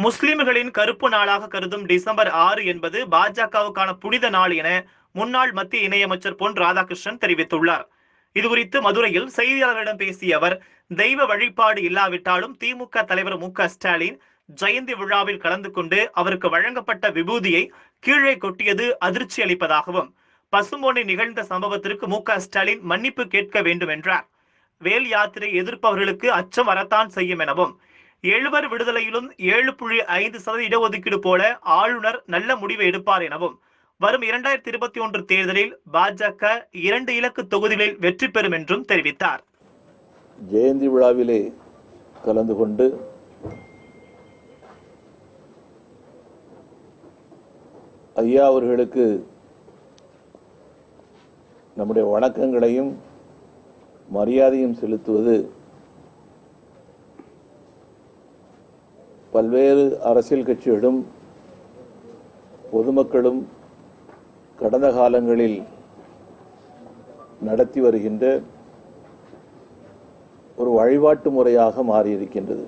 முஸ்லிம்களின் கருப்பு நாளாக கருதும் டிசம்பர் 6 என்பது பாஜகவுக்கான புனித நாள் என முன்னாள் மத்திய இணையமைச்சர் பொன் ராதாகிருஷ்ணன் தெரிவித்துள்ளார். இதுகுறித்து மதுரையில் செய்தியாளர்களிடம் பேசிய அவர், தெய்வ வழிபாடு இல்லாவிட்டாலும் திமுக தலைவர் மு.க.ஸ்டாலின் ஜெயந்தி விழாவில் கலந்து கொண்டு அவருக்கு வழங்கப்பட்ட விபூதியை கீழே கொட்டியது அதிர்ச்சி அளிப்பதாகவும், பசும்பொன்னை நிகழ்ந்த சம்பவத்திற்கு மு.க.ஸ்டாலின் மன்னிப்பு கேட்க வேண்டும் என்றார். வேல் யாத்திரை எதிர்ப்பவர்களுக்கு அச்சம் வரத்தான் செய்யும் எனவும், 7 விடுதலையிலும் 7.5% இடஒதுக்கீடு போல ஆளுநர் நல்ல முடிவை எடுப்பார் எனவும், வரும் 2021 தேர்தலில் பாஜக 2 இலக்கு தொகுதிகளில் வெற்றி பெறும் என்றும் தெரிவித்தார். ஜெயந்தி விழாவிலே கலந்து கொண்டு ஐயா அவர்களுக்கு நம்முடைய வணக்கங்களையும் மரியாதையும் செலுத்துவது பல்வேறு அரசியல் கட்சிகளும் பொதுமக்களும் கடந்த காலங்களில் நடத்தி வருகின்ற ஒரு வழிபாட்டு முறையாக மாறியிருக்கின்றது.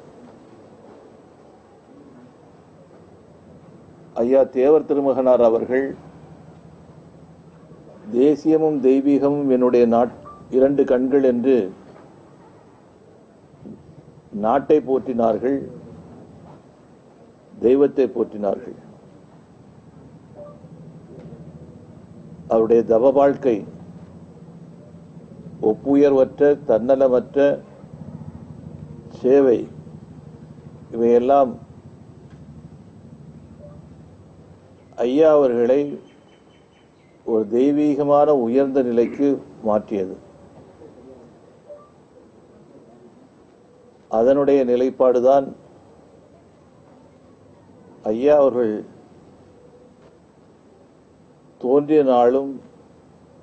ஐயா தேவர் திருமகனார் அவர்கள் தேசியமும் தெய்வீகமும் என்னுடைய 2 கண்கள் என்று நாட்டை போற்றினார்கள், தெய்வத்தை போற்றினார்கள். அவருடைய தவ வாழ்க்கை ஒப்புயர்வற்ற தன்னலமற்ற சேவை இவையெல்லாம் ஐயா அவர்களை ஒரு தெய்வீகமான உயர்ந்த நிலைக்கு மாற்றியது. அதனுடைய நிலைப்பாடுதான் ஐயா அவர்கள் தோன்றிய நாளும்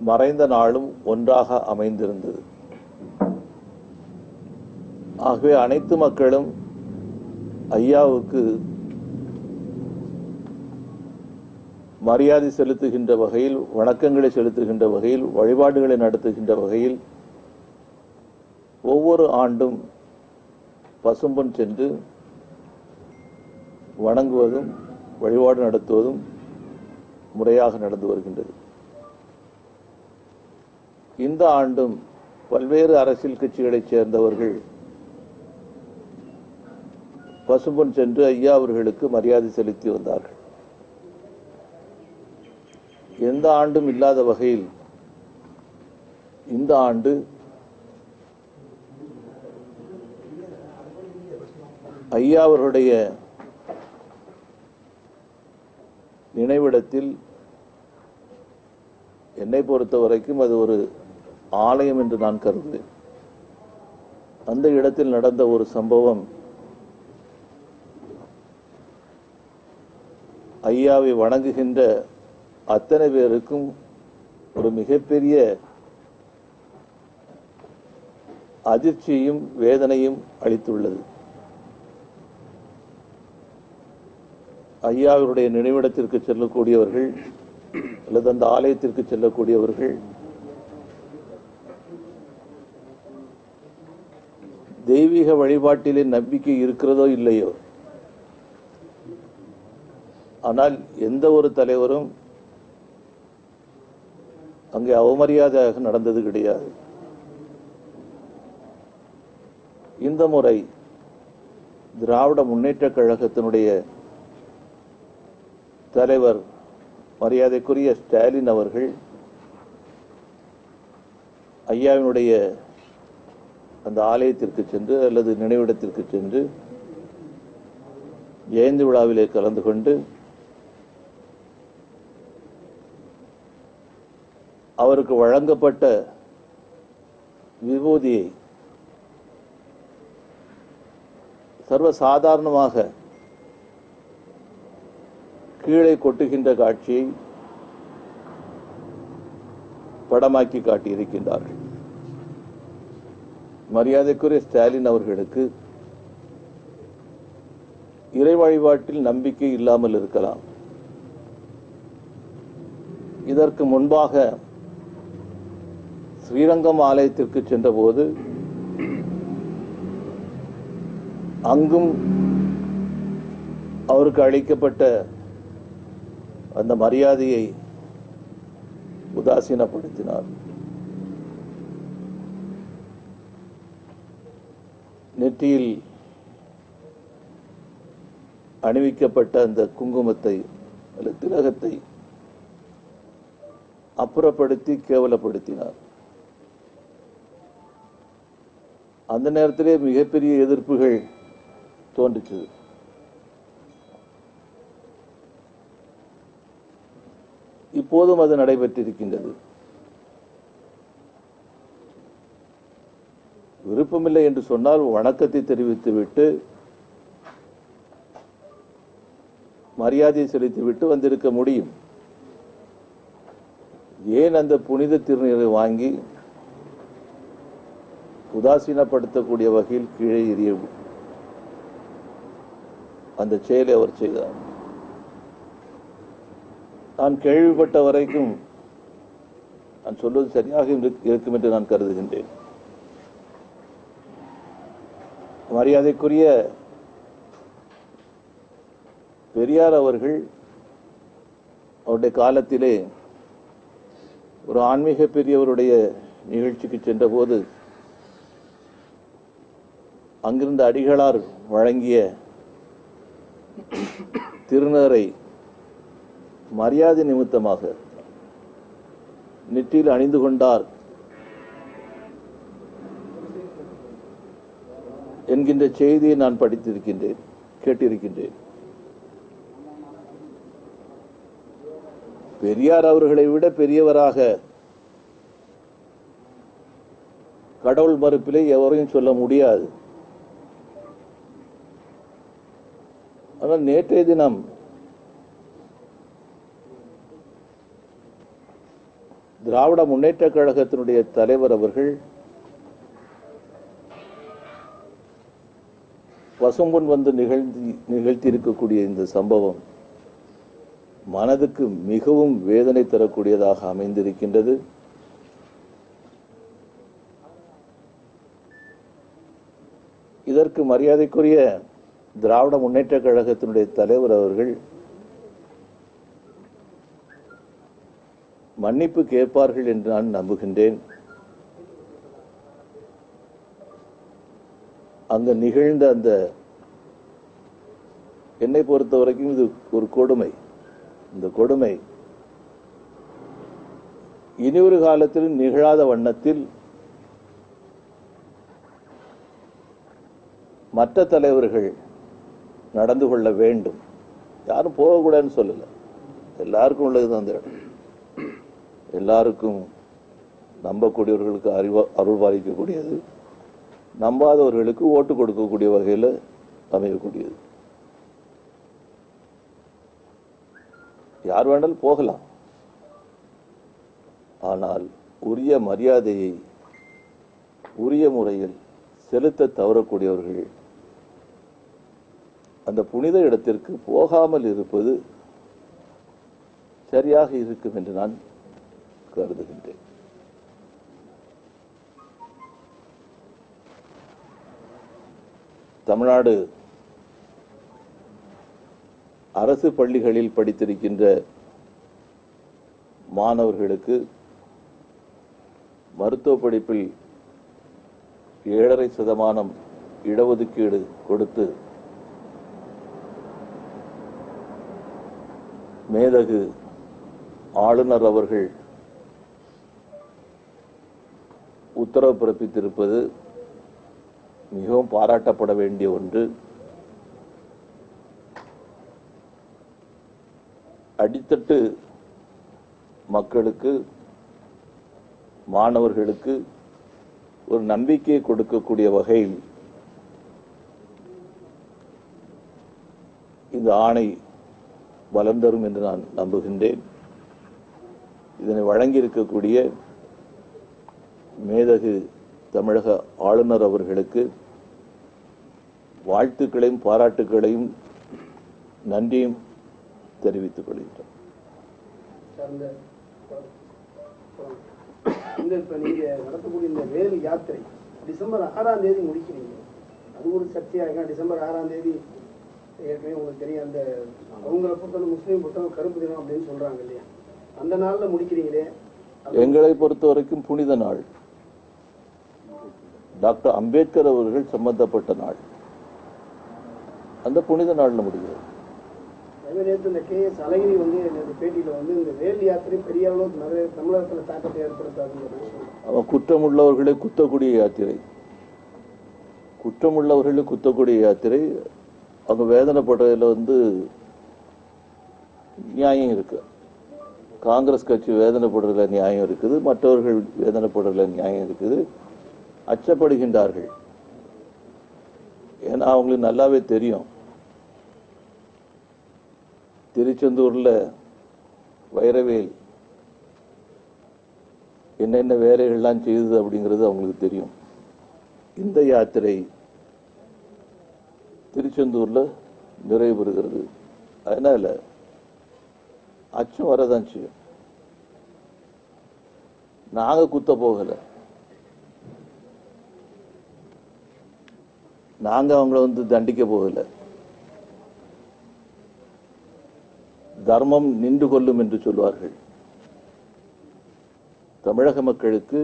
மறைந்த நாளும் ஒன்றாக அமைந்திருந்தது. ஆகவே அனைத்து மக்களும் ஐயாவுக்கு மரியாதை செலுத்துகின்ற வகையில், வணக்கங்களை செலுத்துகின்ற வகையில், வழிபாடுகளை நடத்துகின்ற வகையில் ஒவ்வொரு ஆண்டும் பசும்பொன் சென்று வணங்குவதும் வழிபாடு நடத்துவதும் முறையாக நடந்து வருகின்றது. இந்த ஆண்டும் பல்வேறு அரசியல் கட்சிகளைச் சேர்ந்தவர்கள் பசும்பொன் சென்று ஐயா அவர்களுக்கு மரியாதை செலுத்தி வந்தார்கள். எந்த ஆண்டும் இல்லாத வகையில் இந்த ஆண்டு ஐயா அவர்களுடைய நினைவிடத்தில் என்னை பொறுத்த வரைக்கும் அது ஒரு ஆலயம் என்று நான் கருதுவேன். அந்த இடத்தில் நடந்த ஒரு சம்பவம் ஐயாவை வணங்குகின்ற அத்தனை பேருக்கும் ஒரு மிகப்பெரிய அதிர்ச்சியும் வேதனையும் அளித்துள்ளது. ஐயாவுடைய நினைவிடத்திற்கு செல்லக்கூடியவர்கள் அல்லது அந்த ஆலயத்திற்கு செல்லக்கூடியவர்கள் தெய்வீக வழிபாட்டிலே நம்பிக்கை இருக்கிறதோ இல்லையோ, ஆனால் எந்த ஒரு தலைவரும் அங்கே அவமரியாதையாக நடந்தது கிடையாது. இந்த முறை திராவிட முன்னேற்ற கழகத்தினுடைய தலைவர் மரியாதைக்குரிய ஸ்டாலின் அவர்கள் ஐயாவினுடைய அந்த ஆலயத்திற்கு சென்று அல்லது நினைவிடத்திற்கு சென்று ஜெயந்தி விழாவிலே கலந்து கொண்டு அவருக்கு வழங்கப்பட்ட விபூதியை சர்வசாதாரணமாக கீழே கொட்டுகின்ற காட்சியை படமாக்கி காட்டியிருக்கின்றார்கள். மரியாதைக்குரிய ஸ்டாலின் அவர்களுக்கு இறை வழிபாட்டில் நம்பிக்கை இல்லாமல் இருக்கலாம். இதற்கு முன்பாக ஸ்ரீரங்கம் ஆலயத்திற்கு சென்றபோது அங்கும் அவருக்கு அளிக்கப்பட்ட அந்த மரியாதையை உதாசீனப்படுத்தினார். நெற்றியில் அணிவிக்கப்பட்ட அந்த குங்குமத்தை அல்லது திலகத்தை அப்புறப்படுத்தி கேவலப்படுத்தினார். அந்த நேரத்திலே மிகப்பெரிய எதிர்ப்புகள் தோன்றிச்சு. இப்போதும் அது நடைபெற்றிருக்கின்றது. விருப்பமில்லை என்று சொன்னால் வணக்கத்தை தெரிவித்துவிட்டு மரியாதை செலுத்திவிட்டு வந்திருக்க முடியும். ஏன் அந்த புனித திருநீரை வாங்கி உதாசீனப்படுத்தக்கூடிய வகையில் கீழே எறிய அந்த செயலை அவர் செய்தார். நான் கேள்விப்பட்ட வரைக்கும் நான் சொல்வது சரியாக இருக்கும் என்று நான் கருதுகின்றேன். மரியாதைக்குரிய பெரியார் அவர்கள் அவருடைய காலத்திலே ஒரு ஆன்மீக பெரியவருடைய நிகழ்ச்சிக்கு சென்றபோது அங்கிருந்த அடிகளார் வழங்கிய திருநீரை மரியாதை நிமித்தமாக நெற்றியில் அணிந்து கொண்டார் என்கின்ற செய்தியை நான் படித்திருக்கின்றேன், கேட்டிருக்கின்றேன். பெரியார் அவர்களை விட பெரியவராக கடவுள் மறுப்பிலே எவரையும் சொல்ல முடியாது. ஆனால் நேற்றைய தினம் திராவிட முன்னேற்ற கழகத்தினுடைய தலைவர் அவர்கள் பசும்பொன் வந்து நிகழ்த்தியிருக்கக்கூடிய இந்த சம்பவம் மனதுக்கு மிகவும் வேதனை தரக்கூடியதாக அமைந்திருக்கின்றது. இதற்கு மரியாதைக்குரிய திராவிட முன்னேற்ற கழகத்தினுடைய தலைவர் அவர்கள் மன்னிப்பு கேட்பார்கள் என்று நான் நம்புகின்றேன். அங்கு நிகழ்ந்த அந்த என்னை பொறுத்த வரைக்கும் இது ஒரு கொடுமை. இந்த கொடுமை இனியொரு காலத்தில் நிகழாத வண்ணத்தில் மற்ற தலைவர்கள் நடந்து கொள்ள வேண்டும். யாரும் போகக்கூடாதுன்னு சொல்லல, எல்லாருக்கும் உள்ளதுதான் அந்த இடம். எல்லாருக்கும் நம்பக்கூடியவர்களுக்கு அருள் பாலிக்கக்கூடியது, நம்பாதவர்களுக்கு ஓட்டு கொடுக்கக்கூடிய வகையில் அமையக்கூடியது. யார் வேண்டாலும் போகலாம். ஆனால் உரிய மரியாதையை உரிய முறையில் செலுத்த தவறக்கூடியவர்கள் அந்த புனித இடத்திற்கு போகாமல் இருப்பது சரியாக இருக்கும் என்று நான் கருதுகின்றேன். தமிழ்நாடு அரசு பள்ளிகளில் படித்திருக்கின்ற மாணவர்களுக்கு மருத்துவ படிப்பில் 7.5% இடஒதுக்கீடு கொடுத்து மேதகு ஆளுநர் அவர்கள் உத்தரவு பிறப்பித்திருப்பது மிகவும் பாராட்டப்பட வேண்டிய ஒன்று. அடித்தட்டு மக்களுக்கு, மாணவர்களுக்கு ஒரு நம்பிக்கையை கொடுக்கக்கூடிய வகையில் இந்த ஆணை பலம் தரும் என்று நான் நம்புகின்றேன். இதனை வழங்கியிருக்கக்கூடிய மேதகு தமிழக ஆளுநர் அவர்களுக்கு வாழ்த்துக்களையும் பாராட்டுகளையும் நன்றியும் தெரிவித்துக் கொள்கின்றோம். நீங்க நடத்தக்கூடிய இந்த வேல் யாத்திரை டிசம்பர் 6ஆம் தேதி முடிக்கிறீங்க. அது ஒரு சர்ச்சையாக டிசம்பர் 6ஆம் தேதி ஏற்கனவே உங்களுக்கு தெரியும் அந்த அவங்கள பொறுத்தவரை முஸ்லீம் பொறுத்தவரை கருப்பு தினம் அப்படின்னு சொல்றாங்க இல்லையா, அந்த நாள்ல முடிக்கிறீங்களே. எங்களை பொறுத்த வரைக்கும் புனித நாள், டாக்டர் அம்பேத்கர் அவர்கள் சம்பந்தப்பட்ட நாள், அந்த புனித நாள்ல முடிகிறது. நேற்று இந்த KS அழகிரி வந்து பேட்டியில வந்து இந்த வேல் யாத்திரை பெரிய அளவுக்கு நிறைய தமிழகத்தில் தாக்கத்தை ஏற்படுத்தாதுன்னு. அவன் குற்றமுள்ளவர்களை குத்தக்கூடிய யாத்திரை, குற்றமுள்ளவர்களை குத்தக்கூடிய யாத்திரை. அவங்க வேதனைப்படுறதுல வந்து நியாயம் இருக்கு. காங்கிரஸ் கட்சி வேதனைப்படுறதுல நியாயம் இருக்குது, மற்றவர்கள் வேதனைப்படுறதுல நியாயம் இருக்குது. அச்சப்படுகின்றார்கள். ஏன்னா அவங்களுக்கு நல்லாவே தெரியும் திருச்செந்தூர்ல வைரவேல் என்னென்ன வேலைகள்லாம் செய்தது அப்படிங்கிறது அவங்களுக்கு தெரியும். இந்த யாத்திரை திருச்செந்தூர்ல நிறைவு பெறுகிறது. அதனால அச்சம் வரதான் செய்யும். நாங்க குத்த போகல, நாங்க அவங்கள வந்து தண்டிக்க போகல. தர்மம் நின்று கொள்ளும் என்று சொல்வார்கள். தமிழக மக்களுக்கு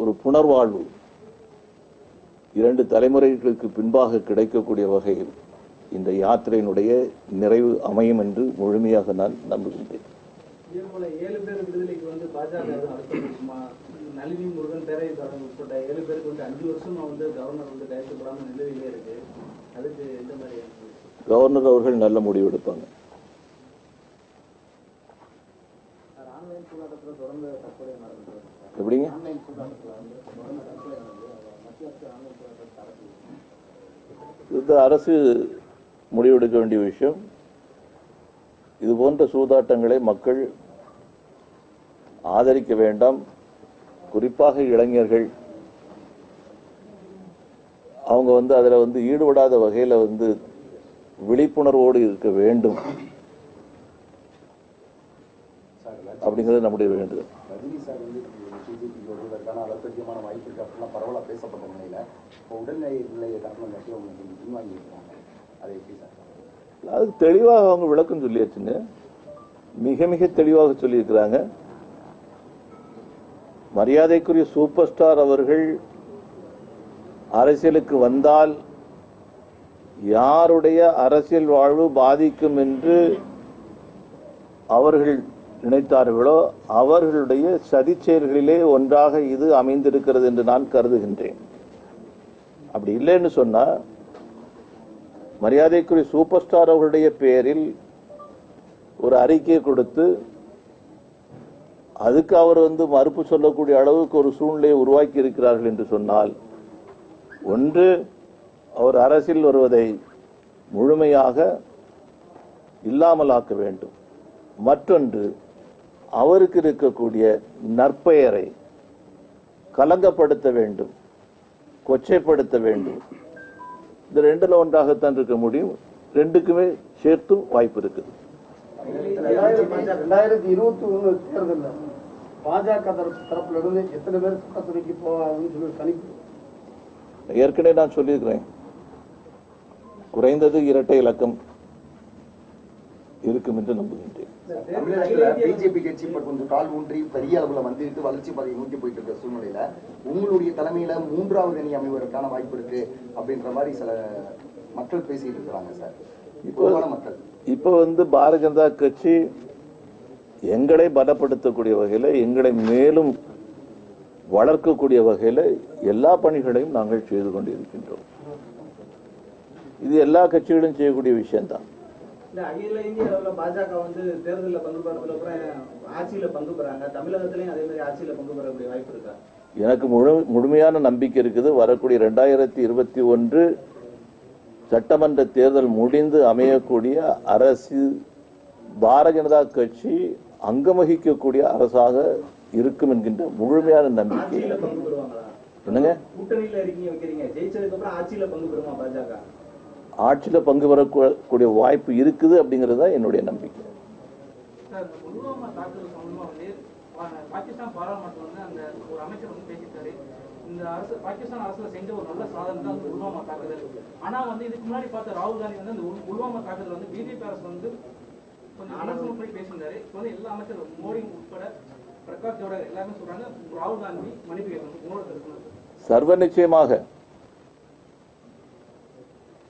ஒரு புனர்வாழ்வு 2 தலைமுறைகளுக்கு பின்பாக கிடைக்கக்கூடிய வகையில் இந்த யாத்திரையினுடைய நிறைவு அமையும் என்று முழுமையாக நான் நம்புகின்றேன். இதேபோல 7 பேர் விடுதலைக்கு வந்து பாஜக நளினி முருகன் பேரை உட்பட்ட 7 பேருக்கு வந்து 5 வருஷமா வந்து கவர்னர் வந்து கையெழுத்துப்படாம நிலுவையிலே இருக்கு. அதுக்கு எந்த மாதிரி கவர்னர் அவர்கள் நல்ல முடிவு எடுப்பாங்க. ஆன்லைன் சூதாட்டத்தில் தொடர்ந்து தற்போதைய நடந்தது எப்படிங்க? ஆன்லைன் சூதாட்டத்தில் வந்து தொடர்ந்து தற்போதைய நடந்தது மத்திய அரசு ஆன்லைன் சூதாட்டத்தை தடுக்குது. இது அரசு முடிவெடுக்க வேண்டிய விஷயம். இது போன்ற சூதாட்டங்களை மக்கள் ஆதரிக்க வேண்டாம். குறிப்பாக இளைஞர்கள் அவங்க வந்து அதில் வந்து ஈடுபடாத வகையில் வந்து விழிப்புணர்வோடு இருக்க வேண்டும் அப்படிங்கிறது நம்முடைய வேண்டுதல். ரஜினி சார் வந்து பிஜேபி வருவதற்கான அளப்பரியமான வாய்ப்பு இருக்கு அப்படின்னா பரவலாக பேசப்பட்ட நிலையில இப்போ உடல்நிலையை காரணம் காட்டி அவங்க பின்வாங்கி இருக்காங்க. அதை எப்படி சார்? அதுக்கு தெளிவாக அவங்க விளக்கம் சொல்லியாச்சுங்க. மிக மிக தெளிவாக சொல்லியிருக்கிறாங்க. மரியாதைக்குரிய சூப்பர் ஸ்டார் அவர்கள் அரசியலுக்கு வந்தால் யாருடைய அரசியல் வாழ்வு பாதிக்கும் என்று அவர்கள் நினைத்தார்களோ அவர்களுடைய சதி செயல்களிலே ஒன்றாக இது அமைந்திருக்கிறது என்று நான் கருதுகின்றேன். அப்படி இல்லைன்னு சொன்னா மரியாதைக்குரிய சூப்பர் ஸ்டார் அவர்களுடைய பெயரில் ஒரு அறிக்கை கொடுத்து அதுக்கு அவர் வந்து மறுப்பு சொல்லக்கூடிய அளவுக்கு ஒரு சூழ்நிலையை உருவாக்கி இருக்கிறார்கள் என்று சொன்னால், ஒன்று அவர் அரசியல் வருவதை முழுமையாக இல்லாமலாக்க வேண்டும், மற்றொன்று அவருக்கு இருக்கக்கூடிய நற்பெயரை கலங்கப்படுத்த வேண்டும், கொச்சைப்படுத்த வேண்டும். இந்த 2ல் ஒன்றாகத்தான் இருக்க முடியும். 2க்குமே சேர்த்தும் வாய்ப்பு இருக்குது. 2021 தேர்தலில் பாஜக தரப்புல இருந்து எத்தனை பேர் சட்டத்துறைக்கு போவாங்கன்னு சொல்லி கணிப்பு? ஏற்கனவே நான் சொல்லியிருக்கிறேன், குறைந்தது 2 இலக்கம் இருக்கும் என்று நம்புகின்றேன். தமிழகத்துல பிஜேபி கட்சி இப்ப கொஞ்சம் கால் ஊன்றி பெரிய அளவுல வந்துட்டு வளர்ச்சி பாதையை நோக்கி போயிட்டு இருக்க சூழ்நிலையில உங்களுடைய தலைமையில 3வது அணி அமைவதற்கான வாய்ப்பு இருக்கு அப்படின்ற மாதிரி சில மக்கள் பேசிட்டு இருக்கிறாங்க சார். இப்ப வந்து பாரதிய ஜனதா கட்சி எங்களை பலப்படுத்தக்கூடிய வகையில, எங்களை மேலும் வளர்க்கக்கூடிய வகையில எல்லா பணிகளையும் நாங்கள் செய்து கொண்டிருக்கின்றோம். இது எல்லா கட்சிகளும் செய்யக்கூடிய விஷயம்தான். அகில இந்திய அளவுல பாஜக வந்து தேர்தலில் பங்கு பெறதுல அப்புறம் ஆட்சியில பங்கு பெறாங்க. தமிழகத்திலையும் அதே மாதிரி ஆட்சியில பங்கு பெறக்கூடிய வாய்ப்பு இருக்கா? எனக்கு முழுமையான நம்பிக்கை இருக்குது. வரக்கூடிய 2021 சட்டமன்ற தேர்தல் முடிந்து அமையக்கூடிய அரசு பாரதிய ஜனதா கட்சி அங்கம் வகிக்கக்கூடிய அரசாக இருக்கும் என்கின்ற முழுமையான நம்பிக்கை. என்னங்க கூட்டணியில இருக்கீங்க வைக்கிறீங்க, ஜெயிச்சதுக்கு அப்புறம் ஆட்சியில பங்கு பெறுமா பாஜக? ஆட்சியில பங்கு பெறக்கூடிய வாய்ப்பு இருக்குது அப்படிங்கிறது தான் என்னுடைய நம்பிக்கை. புல்வாமா தாக்குதல் சம்பந்தமா வந்து பாகிஸ்தான் பாராளுமன்றம் வந்து அந்த ஒரு அமைச்சர் வந்து பேசிட்டாரு, இந்த அரசு பாகிஸ்தான் அரசுல செஞ்ச ஒரு நல்ல சாதனை தான் வந்து புல்வாமா தாக்குதல். ஆனா வந்து இதுக்கு முன்னாடி பார்த்த ராகுல் காந்தி வந்து அந்த புல்வாமா தாக்குதல் வந்து பிஜேபி அரசு வந்து கொஞ்சம் அனர்த்தமா போய் பேசியிருந்தாரு. இப்போ வந்து எல்லா அமைச்சரும் மோடி உட்பட பிரகாஷ் ஜவடேகர் எல்லாருமே சொல்றாங்க ராகுல் காந்தி மன்னிப்பு கேட்கணும். உங்களோட கருத்து? சர்வ நிச்சயமாக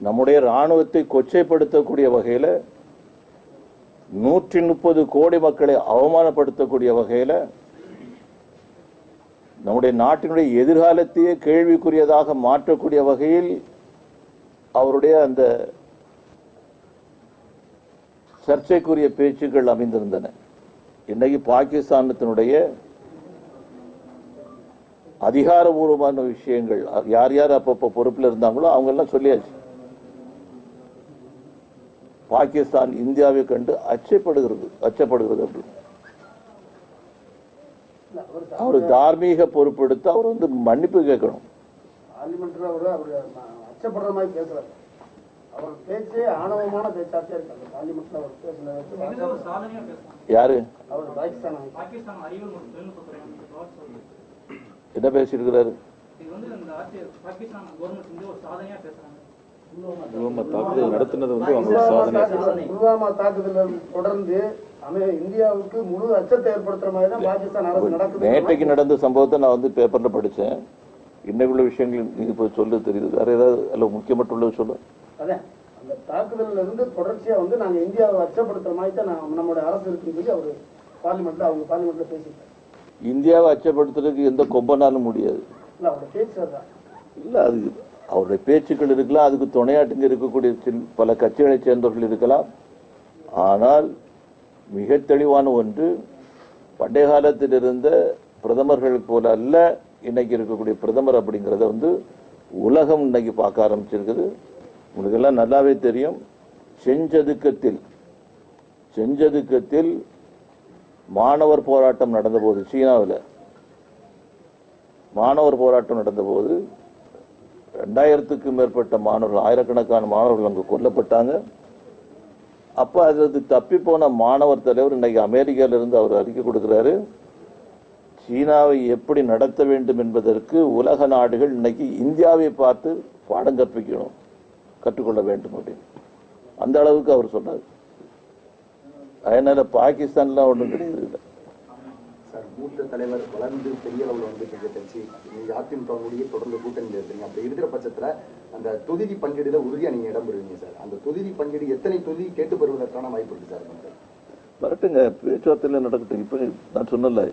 நம்முடைய ராணுவத்தை கொச்சைப்படுத்தக்கூடிய வகையில் 130 கோடி மக்களை அவமானப்படுத்தக்கூடிய வகையில் நம்முடைய நாட்டினுடைய எதிர்காலத்தையே கேள்விக்குரியதாக மாற்றக்கூடிய வகையில் அவருடைய அந்த சர்ச்சைக்குரிய பேச்சுக்கள் அமைந்திருந்தன. இன்னைக்கு பாகிஸ்தானத்தினுடைய அதிகாரபூர்வமான விஷயங்கள் யார் யார் அப்பப்போ பொறுப்பில் இருந்தாங்களோ அவங்க எல்லாம் சொல்லியாச்சு. பாகிஸ்தான் இந்தியாவை கண்டு அச்சப்படுகிறது அப்படின்னு. அவர் தார்மீக பொறுப்பெடுத்து அவர் வந்து மன்னிப்பு கேட்கணும். பார்லிமெண்ட்ல அவர் அச்சப்படுற மாதிரி பேசுறாரு. அவர் பேச்சு ஆணவமான பேச்சாட்டே இருக்கு. அந்த பார்லிமெண்ட்ல அவர் பேசுனது ஒரு சாதனையா பேசலாம். யாரு அவர் பாகிஸ்தான் அறிவியல் மற்றும் தொழில்நுட்பத்துறை அமைச்சர் என்ன பேசியிருக்கிறாரு? இது வந்து இந்த ஆட்சி பாகிஸ்தான் கவர்மெண்ட் வந்து ஒரு சாதனையா பேசுறாங்க. தாக்குதல் நடத்தினது வந்து புல்வாமா தாக்குதல் தொடர்ந்து இந்தியாவுக்கு முழு அச்சத்தை ஏற்படுத்துற மாதிரி தான் பாகிஸ்தான் அரசு நடக்குது. நேற்றைக்கு நடந்த சம்பவத்தை நான் வந்து பேப்பர்ல படிச்சேன். இன்னைக்குள்ள விஷயங்கள் நீங்க இப்போ சொல்ல தெரியுது. வேற ஏதாவது அல்ல முக்கியமற்றுள்ளது சொல்ல. அதான் அந்த தாக்குதல்ல இருந்து தொடர்ச்சியா வந்து நாங்க இந்தியாவை அச்சப்படுத்துற மாதிரி தான் நம்மளுடைய அரசு இருக்குன்னு சொல்லி அவர் அவங்க பார்லிமெண்ட்ல பேசிட்டாங்க. இந்தியாவை அச்சப்படுத்துறதுக்கு எந்த கொம்பனாலும் முடியாது. இல்ல அவருடைய பேச்சு தான் இல்ல, அது அவருடைய பேச்சுக்கள் இருக்கலாம், அதுக்கு துணையாட்டுங்க இருக்கக்கூடிய பல கட்சிகளை சேர்ந்தவர்கள் இருக்கலாம். ஆனால் மிக தெளிவான ஒன்று, பண்டைய காலத்தில் இருந்த பிரதமர்கள் போல அல்ல இன்னைக்கு இருக்கக்கூடிய பிரதமர் அப்படிங்கிறத வந்து உலகம் இன்னைக்கு பார்க்க ஆரம்பிச்சிருக்குது. உங்களுக்கு எல்லாம் நல்லாவே தெரியும். செஞ்சதுக்கத்தில் மாணவர் போராட்டம் நடந்தபோது, சீனாவில் மாணவர் போராட்டம் நடந்தபோது 2000க்கும் மேற்பட்ட மாணவர்கள், ஆயிரக்கணக்கான மாணவர்கள் அங்கு கொல்லப்பட்டாங்க. அப்ப அது தப்பி போன மாணவர் தலைவர் இன்னைக்கு அமெரிக்காவிலிருந்து அவர் அறிக்கை கொடுக்கிறாரு, சீனாவை எப்படி நடத்த வேண்டும் என்பதற்கு உலக நாடுகள் இன்னைக்கு இந்தியாவை பார்த்து பாடம் கற்றுக்கொள்ள வேண்டும் அப்படின்னு அந்த அளவுக்கு அவர் சொன்னார். அதனால பாகிஸ்தான்லாம் ஒன்றும் கிடையாது. சார், மூத்த தலைவர் வளர்ந்து பெரிய அளவில் வந்து கட்சி அதிமுகவுடைய தொடர்ந்து கூட்டணி இருக்கீங்க. அப்படி இருக்கிற பட்சத்துல அந்த தொகுதி பங்கீடுல உறுதியா நீங்க இடம் பெறுவீங்க சார். அந்த தொகுதி பங்கீடு எத்தனை தொகுதி கேட்டு பெறுவதற்கான வாய்ப்பு இருக்கு சார்? வரட்டுங்க, பேச்சுவார்த்தையில நடக்கட்டும். இப்ப நான் சொன்னல,